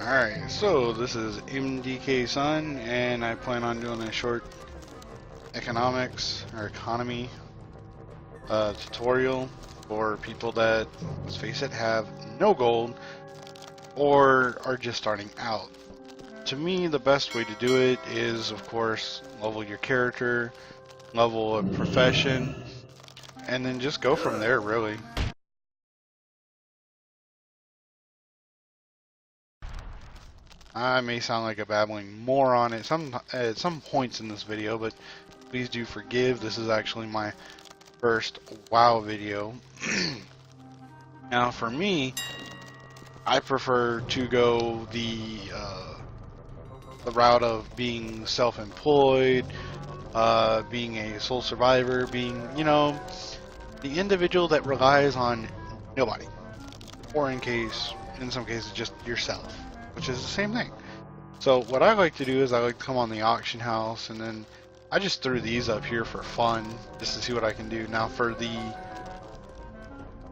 Alright, so this is MDK Sun, and I plan on doing a short economics or economy tutorial for people that, let's face it, have no gold or are just starting out. To me, the best way to do it is, of course, level your character, level a profession, and then just go from there, really. I may sound like a babbling moron at some points in this video, but please do forgive. This is actually my first WoW video. Now, for me, I prefer to go the route of being self-employed, being a sole survivor, being, you know, the individual that relies on nobody, or in some cases, just yourself, which is the same thing. So what I like to do is I like to come on the auction house, and then I just threw these up here for fun, just to see what I can do. Now for the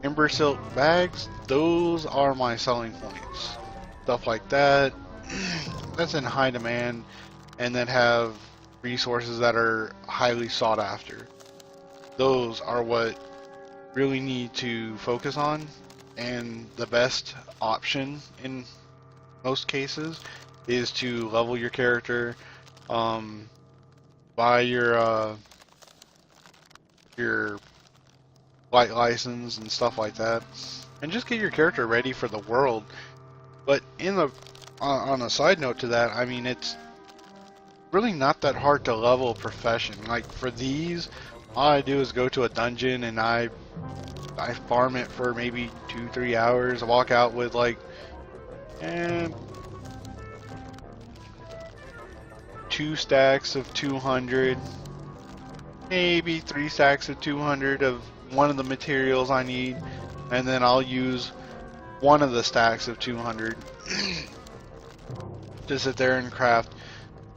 Ember Silk bags, those are my selling points. Stuff like that, that's in high demand, and that have resources that are highly sought after. Those are what really need to focus on, and the best option in most cases is to level your character, buy your light license and stuff like that, and just get your character ready for the world. But on a side note to that, I mean, it's really not that hard to level a profession. Like for these, all I do is go to a dungeon and I farm it for maybe 2-3 hours. I walk out with like 2 stacks of 200, maybe 3 stacks of 200 of one of the materials I need, and then I'll use one of the stacks of 200 to sit there and craft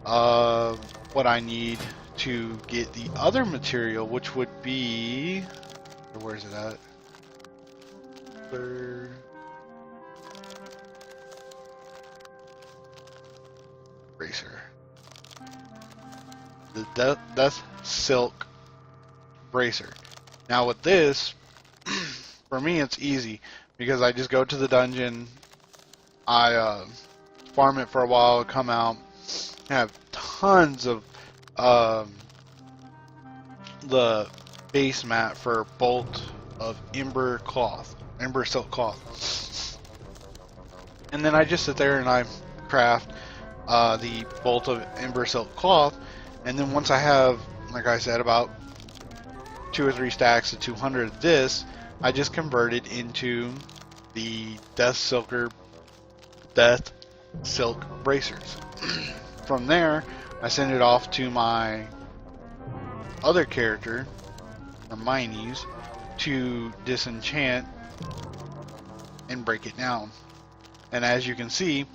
what I need to get the other material, which would be, where's it at? Bracer. The Death Silk Bracer. Now with this, for me it's easy because I just go to the dungeon, I farm it for a while, come out, have tons of the base mat for bolt of Ember Silk cloth, and then I just sit there and I craft the bolt of Ember Silk cloth, and then once I have, like I said, about 2 or 3 stacks of 200 of this, I just convert it into the Death Silk bracers. From there, I send it off to my other character, Hermione's, to disenchant and break it down. And as you can see,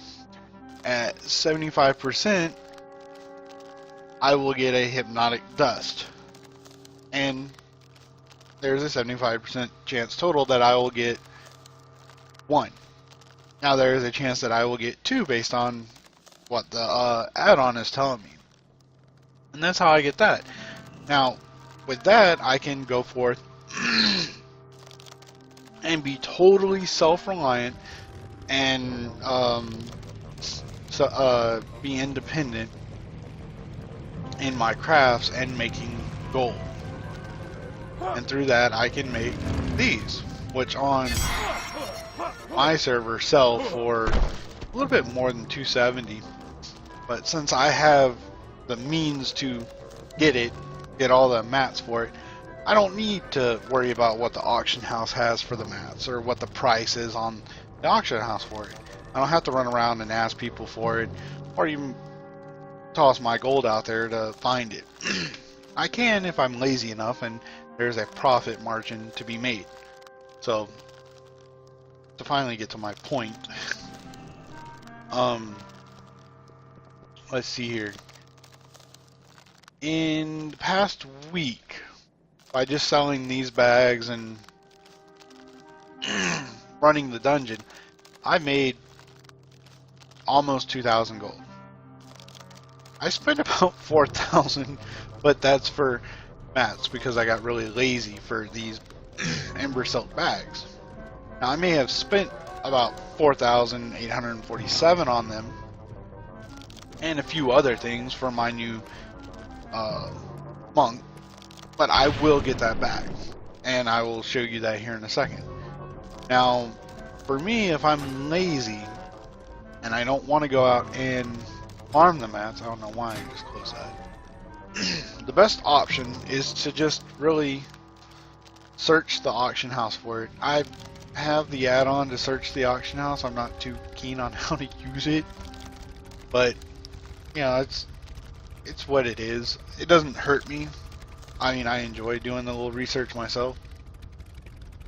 at 75%, I will get a hypnotic dust. And there's a 75% chance total that I will get 1. Now there is a chance that I will get 2 based on what the add-on is telling me. And that's how I get that. Now, with that, I can go forth and be totally self-reliant and be independent in my crafts and making gold. And through that, I can make these, which on my server sell for a little bit more than 270. But since I have the means to get all the mats for it, I don't need to worry about what the auction house has for the mats or what the price is on the auction house for it. I don't have to run around and ask people for it or even toss my gold out there to find it. I can if I'm lazy enough and there's a profit margin to be made. So, to finally get to my point, let's see here. In the past week, by just selling these bags and running the dungeon, I made almost 2,000 gold. I spent about 4,000, but that's for mats because I got really lazy for these Ember Silk bags. Now I may have spent about 4,847 on them and a few other things for my new monk, but I will get that back, and I will show you that here in a second. Now, for me, if I'm lazy and I don't want to go out and farm the mats, I don't know why I just closed that. The best option is to just really search the auction house for it. I have the add-on to search the auction house. I'm not too keen on how to use it, but you know, it's what it is. It doesn't hurt me. I mean, I enjoy doing the little research myself.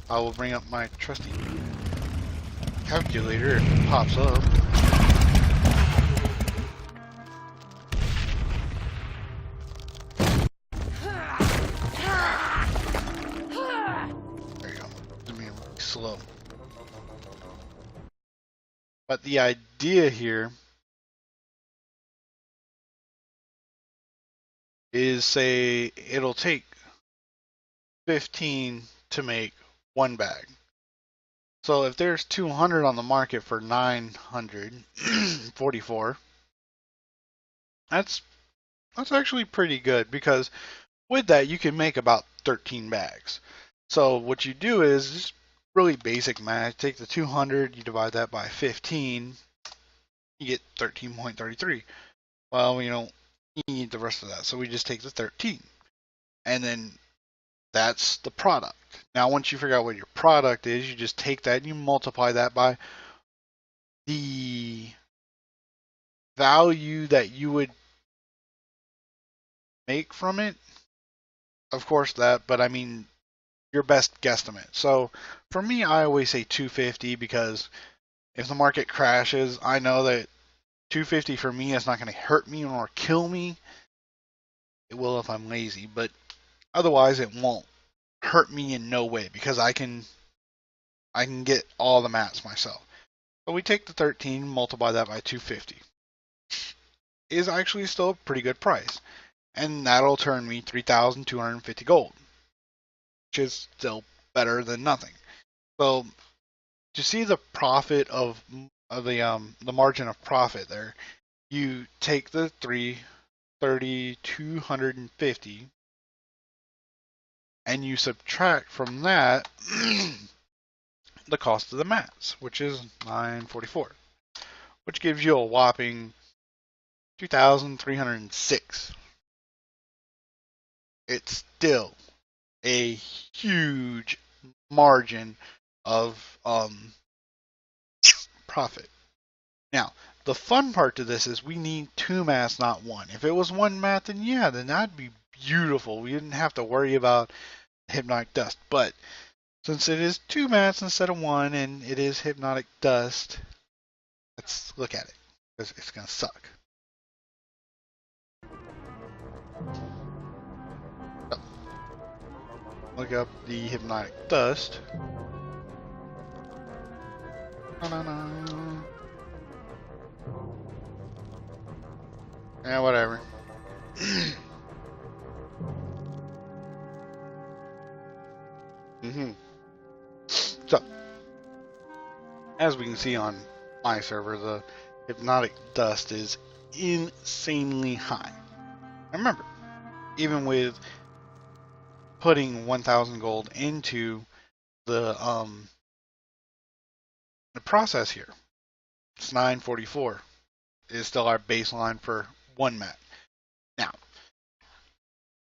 I will bring up my trusty calculator if it pops up. There you go. It's being really slow. But the idea here is, say it'll take 15 to make one bag. So if there's 200 on the market for 944, that's actually pretty good, because with that you can make about 13 bags. So what you do is just really basic math. Take the 200, you divide that by 15, you get 13.33. Well, you don't need the rest of that, so we just take the 13, and then that's the product. Now once you figure out what your product is, you just take that and you multiply that by the value that you would make from it. Of course that, but I mean your best guesstimate. So for me, I always say 250, because if the market crashes, I know that 250 for me is not going to hurt me or kill me. It will if I'm lazy, but otherwise it won't hurt me in no way, because I can get all the mats myself. So we take the 13, multiply that by 250. Is actually still a pretty good price, and that'll turn me 3,250 gold, which is still better than nothing. So to see the profit of the margin of profit there, you take the 3,250 and you subtract from that the cost of the mats, which is 944, which gives you a whopping 2,306. It's still a huge margin of profit. Now, the fun part to this is we need 2 mats, not 1. If it was 1 mat, then yeah, then that'd be beautiful. We didn't have to worry about hypnotic dust. But since it is 2 mats instead of 1, and it is hypnotic dust, let's look at it, because it's gonna suck. So, look up the hypnotic dust. Yeah, whatever. So, as we can see on my server, the hypnotic dust is insanely high. And remember, even with putting 1,000 gold into the process here, it's 944 is still our baseline for 1 mat. Now,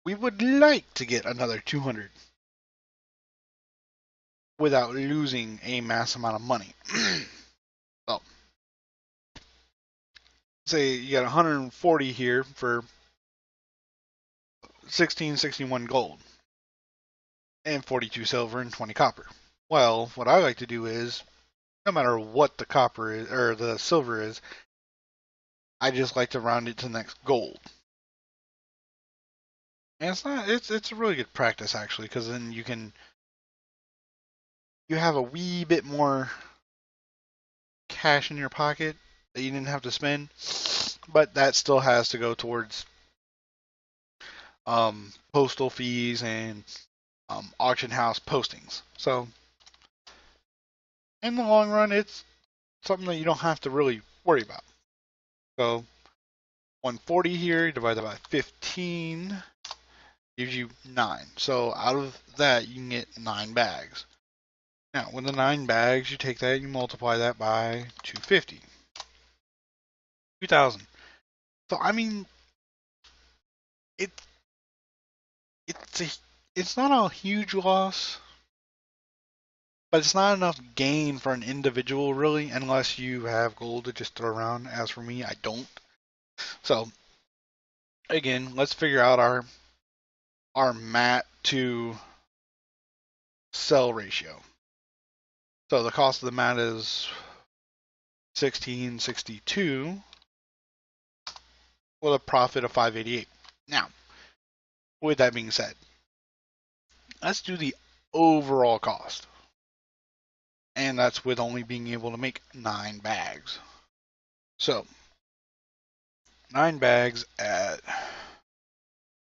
we would like to get another 200 without losing a mass amount of money. So, say you got 140 here for 1661 gold and 42 silver and 20 copper. Well, what I like to do is, no matter what the copper is or the silver is, I just like to round it to the next gold. And it's a really good practice actually, because then you have a wee bit more cash in your pocket that you didn't have to spend, but that still has to go towards postal fees and auction house postings. So in the long run, it's something that you don't have to really worry about. So 140 here divided by 15 gives you 9. So out of that, you can get 9 bags. Now, with the 9 bags, you take that, you multiply that by 250. 2,000. So I mean, it it's a it's not a huge loss, but it's not enough gain for an individual really, unless you have gold to just throw around. As for me, I don't. So again, let's figure out our mat to sell ratio. So the cost of the mat is 1662 with a profit of 588. Now, with that being said, let's do the overall cost. And that's with only being able to make 9 bags. So 9 bags at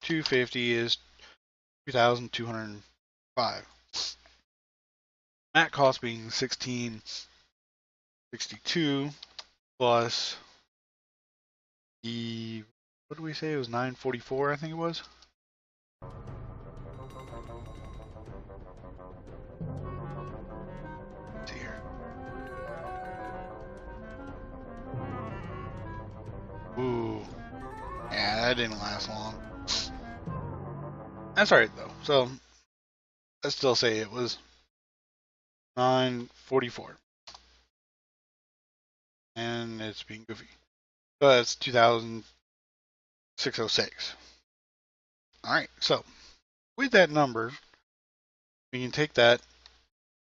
250 is 2,205. Mat cost being 1662 plus the, what did we say? It was 944, I think it was. Let's see here. Ooh. Yeah, that didn't last long. That's alright though. So let's still say it was 944. And it's being goofy. So that's 2,606. Alright, so with that number, we can take that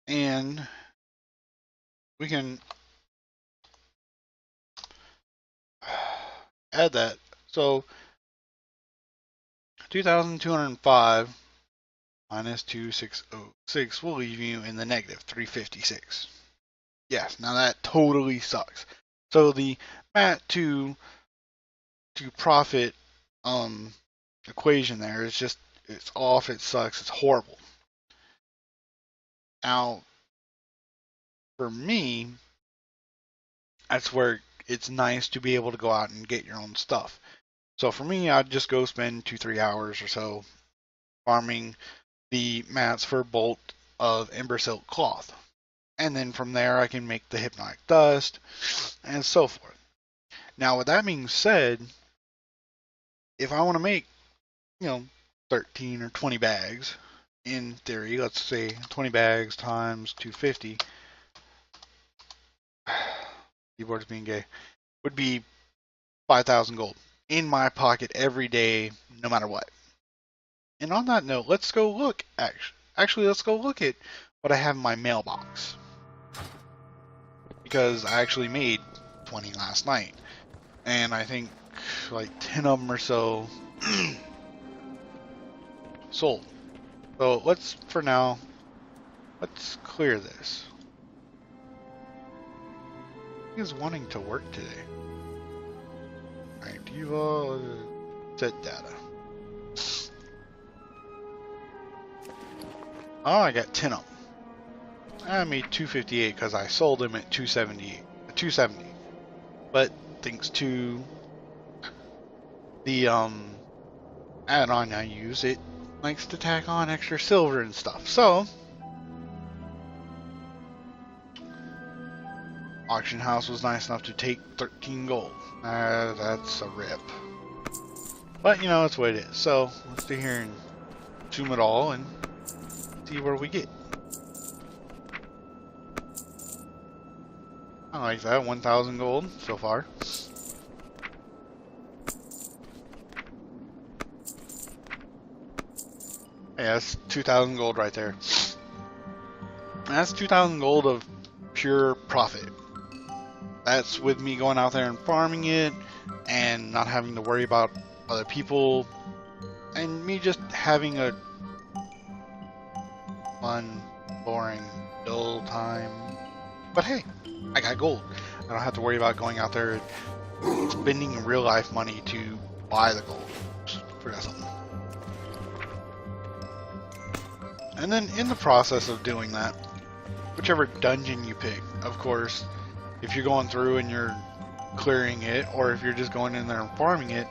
and we can add that. So 2,205 minus 2,606 will leave you in the negative 356. Yes, now that totally sucks. So the mat to profit equation there is just, it's off, it sucks, it's horrible. Now for me, that's where it's nice to be able to go out and get your own stuff. So for me, I'd just go spend 2-3 hours or so farming the mats for a bolt of ember silk cloth. And then from there, I can make the hypnotic dust and so forth. Now, with that being said, if I want to make, 13 or 20 bags, in theory, let's say 20 bags times 250, keyboard's being gay, would be 5,000 gold in my pocket every day, no matter what. And on that note, let's go look, actually, let's go look at what I have in my mailbox. Because I actually made 20 last night. And I think like 10 of them or so sold. So let's, for now, let's clear this. He is wanting to work today. Alright, Diva, set data. Oh, I got 10 of them. I made 258 because I sold them at 270. But thanks to the add-on I use, it likes to tack on extra silver and stuff. So auction house was nice enough to take 13 gold. That's a rip. But it's what it is. So let's stay here and zoom it all and see where we get. I like that, 1,000 gold so far. Yeah, that's 2,000 gold right there. That's 2,000 gold of pure profit. That's with me going out there and farming it and not having to worry about other people and me just having a fun, boring, dull time. But hey, I got gold. I don't have to worry about going out there and spending real life money to buy the gold. Just forgot something. And then in the process of doing that, whichever dungeon you pick, of course, if you're going through and you're clearing it, or if you're just going in there and farming it,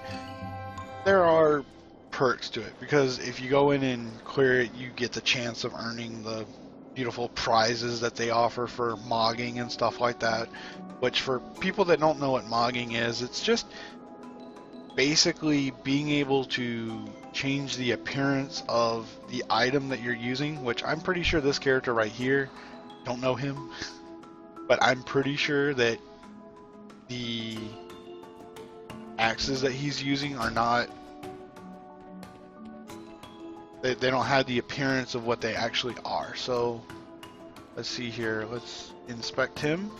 there are perks to it, because if you go in and clear it, you get the chance of earning the beautiful prizes that they offer for mogging and stuff like that, which for people that don't know what mogging is, it's just basically being able to change the appearance of the item that you're using, which I'm pretty sure this character right here, don't know him, but I'm pretty sure that the axes that he's using are not, they don't have the appearance of what they actually are. So let's see here, let's inspect him,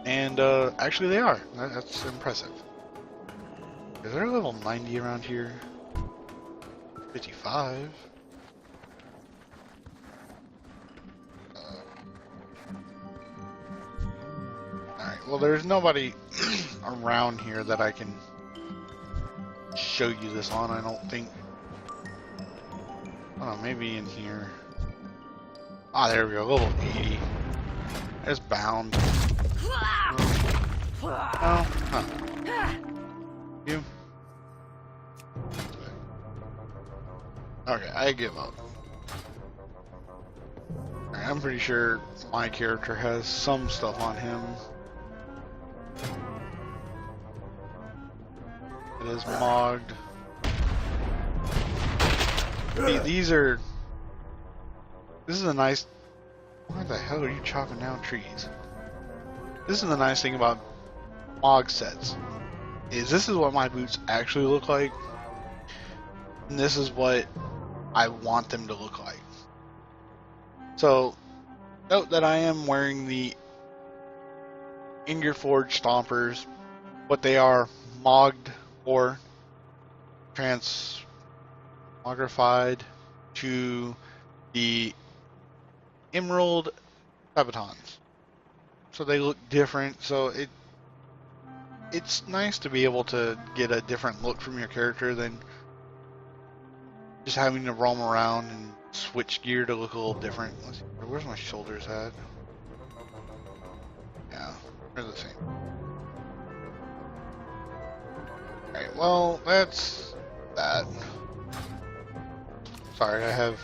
and actually they are. That's impressive. Is there a level 90 around here? 55. Alright, well there's nobody around here that I can show you this on, I don't think. Oh, maybe in here. Ah, there we go, level 80. There's bound. Oh, huh. You? Okay, I give up. Alright, I'm pretty sure my character has some stuff on him. It is mogged. These are... This is a nice... Why the hell are you chopping down trees? This is the nice thing about mog sets. This is what my boots actually look like. And this is what I want them to look like. So, note that I am wearing the Ingot Forge Stompers. What they are, mogged or transmogrified to the Emerald Sabatons. So they look different, so it's nice to be able to get a different look from your character than just having to roam around and switch gear to look a little different. Let's see, where's my shoulders at? Yeah, they're the same. Alright, well, that's that. Sorry, I have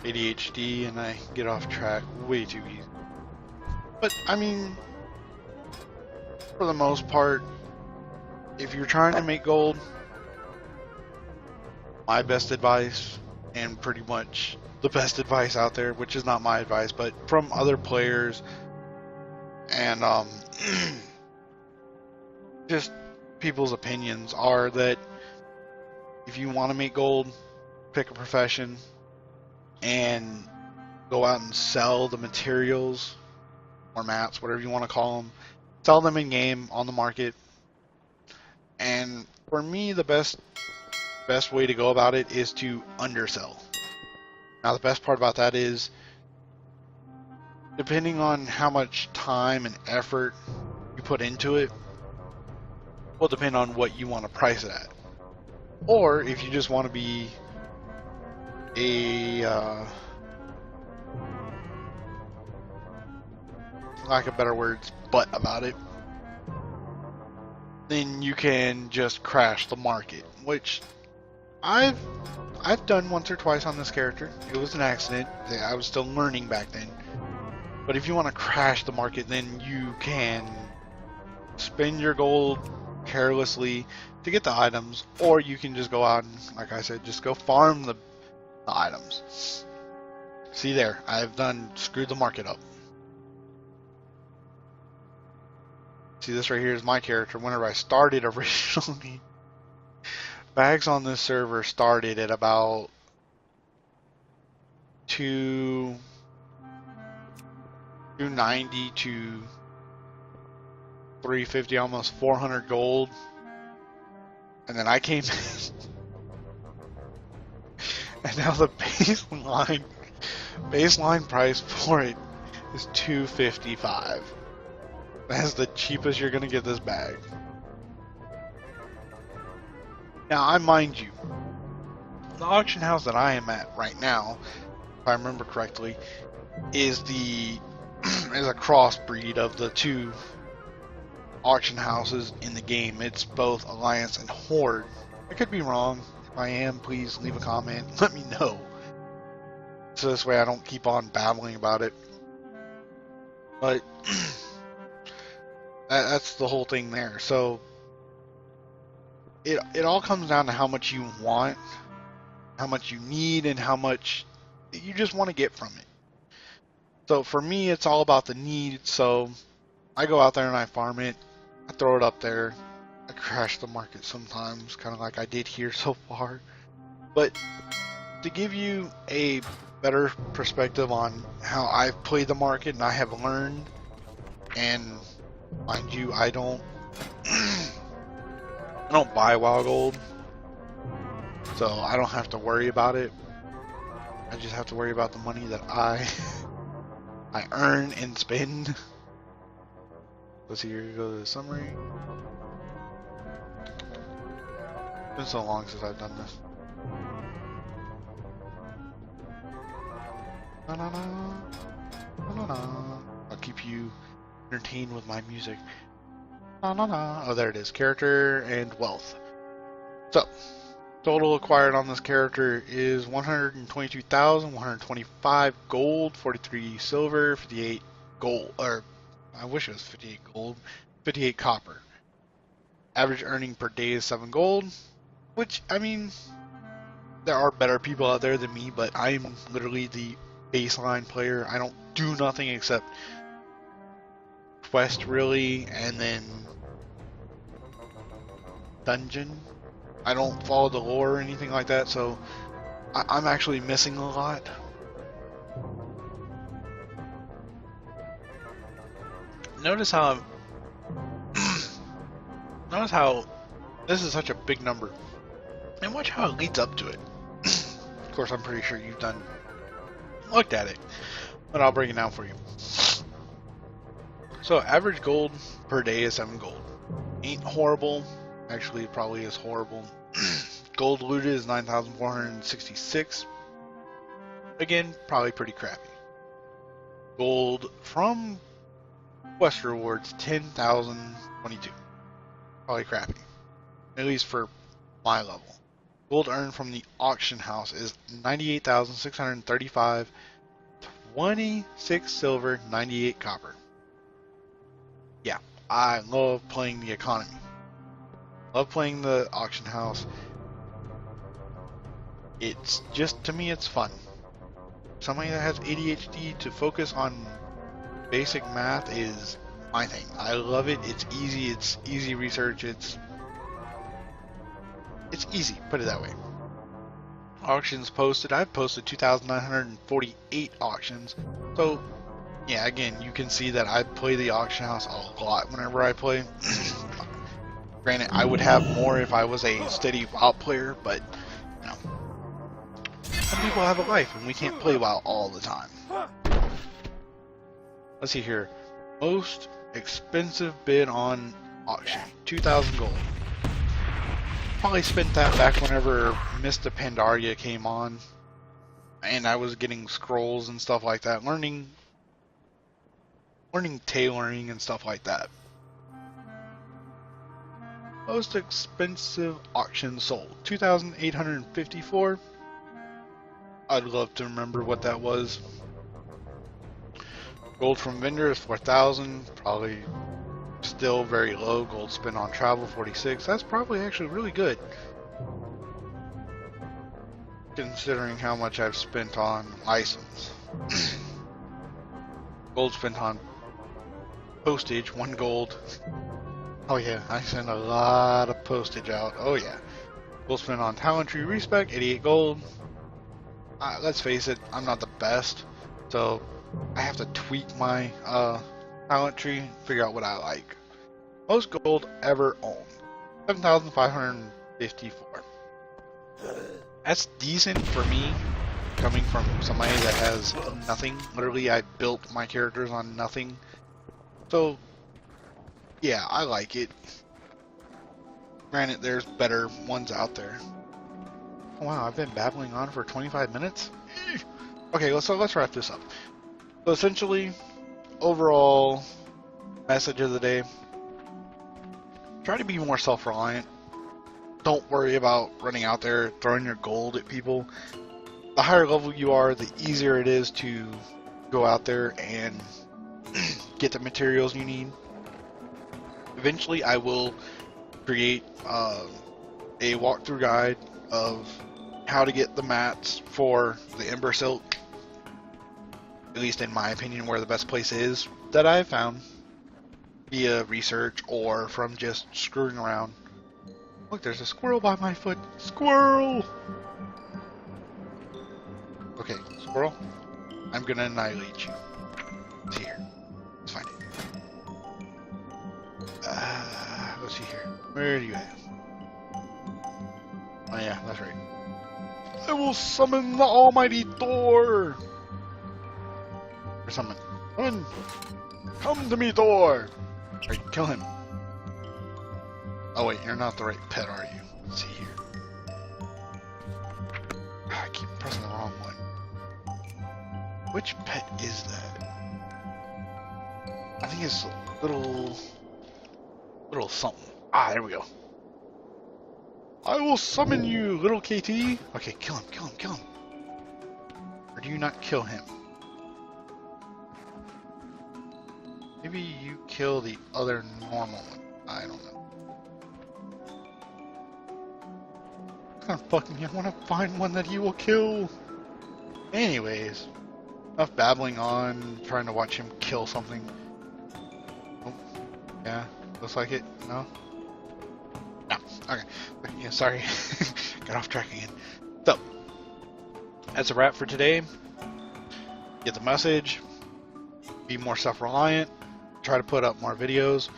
ADHD and I get off track way too easy. But, I mean, for the most part, if you're trying to make gold, my best advice, and pretty much the best advice out there, which is not my advice, but from other players, and just people's opinions, are that if you want to make gold, pick a profession and go out and sell the materials or mats, whatever you want to call them, sell them in game on the market. And for me, the best way to go about it is to undersell. Now, the best part about that is, depending on how much time and effort you put into it, will depend on what you want to price it at. Or if you just want to be a lack of better words, butt about it, then you can just crash the market, which I've done once or twice on this character. It was an accident. I was still learning back then. But if you want to crash the market, then you can spend your gold carelessly to get the items, or you can just go out and, like I said, just go farm the items. See there, I've screwed the market up. See, this right here is my character. Whenever I started originally, bags on this server started at about 290 to 350, almost 400 gold. And then I came in, and now the baseline price for it is 255. That's the cheapest you're gonna get this bag. Now, I mind you, the auction house that I am at right now, if I remember correctly, is is a crossbreed of the two auction houses in the game. It's both Alliance and Horde. I could be wrong. If I am, please leave a comment. Let me know. So this way I don't keep on babbling about it. But that's the whole thing there. So it all comes down to how much you want, how much you need, and how much you just want to get from it. So for me, it's all about the need. So I go out there and I farm it. I throw it up there. I crash the market sometimes, kind of like I did here so far. But to give you a better perspective on how I've played the market and I have learned, and mind you, I don't I don't buy wild gold, so I don't have to worry about it. I just have to worry about the money that I earn and spend. Let's see, here we go to the summary. It's been so long since I've done this. I'll keep you entertained with my music. Oh, there it is. Character and wealth. So, total acquired on this character is 122,125 gold, 43 silver, 58 gold, or I wish it was 58 gold, 58 copper. Average earning per day is 7 gold, which, I mean, there are better people out there than me, but I'm literally the baseline player. I don't do nothing except quest, really, and then dungeon. I don't follow the lore or anything like that, so I'm actually missing a lot. Notice how notice how this is such a big number, and watch how it leads up to it. Of course, I'm pretty sure you've looked at it, but I'll break it down for you. So, average gold per day is 7 gold. Ain't horrible. Actually, it probably is horrible. Gold looted is 9,466. Again, probably pretty crappy. Gold from quest rewards, 10,022. Probably crappy. At least for my level. Gold earned from the auction house is 98,635. 26 silver, 98 copper. Yeah, I love playing the economy. Love playing the auction house. It's just, to me, it's fun. Somebody that has ADHD to focus on basic math is my thing. I love it. It's easy research. It's easy, put it that way. Auctions posted. I've posted 2,948 auctions. So, yeah, again, you can see that I play the auction house a lot whenever I play. Granted, I would have more if I was a steady WoW player, but, you know, some people have a life, and we can't play WoW all the time. Let's see here. Most expensive bid on auction, 2,000 gold. Probably spent that back whenever Mr. Pandaria came on, and I was getting scrolls and stuff like that, learning tailoring and stuff like that. Most expensive auction sold, 2,854. I'd love to remember what that was. Gold from vendor is 4,000, probably still very low. Gold spent on travel, 46. That's probably actually really good, considering how much I've spent on license. Gold spent on postage, 1 gold. Oh yeah, I send a lot of postage out. Oh yeah. Gold spent on talent tree respec, 88 gold. Let's face it, I'm not the best, so I have to tweak my talent tree, figure out what I like. Most gold ever owned, 7,554. That's decent for me, coming from somebody that has nothing. Literally, I built my characters on nothing. So, Yeah, I like it. Granted, there's better ones out there. Oh, wow, I've been babbling on for 25 minutes? Okay, let's wrap this up. So essentially, overall message of the day, try to be more self-reliant. Don't worry about running out there throwing your gold at people. The higher level you are, the easier it is to go out there and get the materials you need. Eventually, I will create a walkthrough guide of how to get the mats for the Ember Silk, at least in my opinion, where the best place is that I've found via research or from just screwing around. Look, there's a squirrel by my foot. Squirrel! Okay, squirrel, I'm gonna annihilate you. Let's see here. Let's find it. Let's see here. Where are you at? Oh yeah, that's right. I will summon the almighty Thor! Or summon. Summon! Come to me, Thor! Alright, kill him. Oh wait, you're not the right pet, are you? Let's see here. I keep pressing the wrong one. Which pet is that? I think it's little something. Ah, there we go. I will summon you, little KT. Okay, kill him, kill him, kill him. Or do you not kill him? Maybe you kill the other normal one. I don't know. I want to find one that he will kill. Anyways, enough babbling on, trying to watch him kill something. Oh, yeah, looks like it. No? No. Okay. Yeah, sorry. Got off track again. So, that's a wrap for today. Get the message. Be more self-reliant. Try to put up more videos.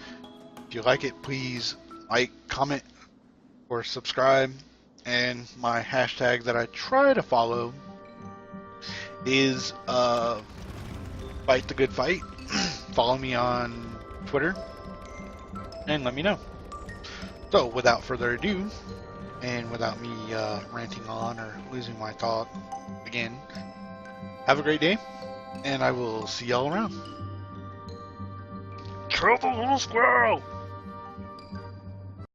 If you like it, please like, comment, or subscribe. And my hashtag that I try to follow is Fight the Good Fight. Follow me on Twitter and let me know. So without further ado, and without me ranting on or losing my thought again, have a great day, and I will see y'all around. Kill the little squirrel!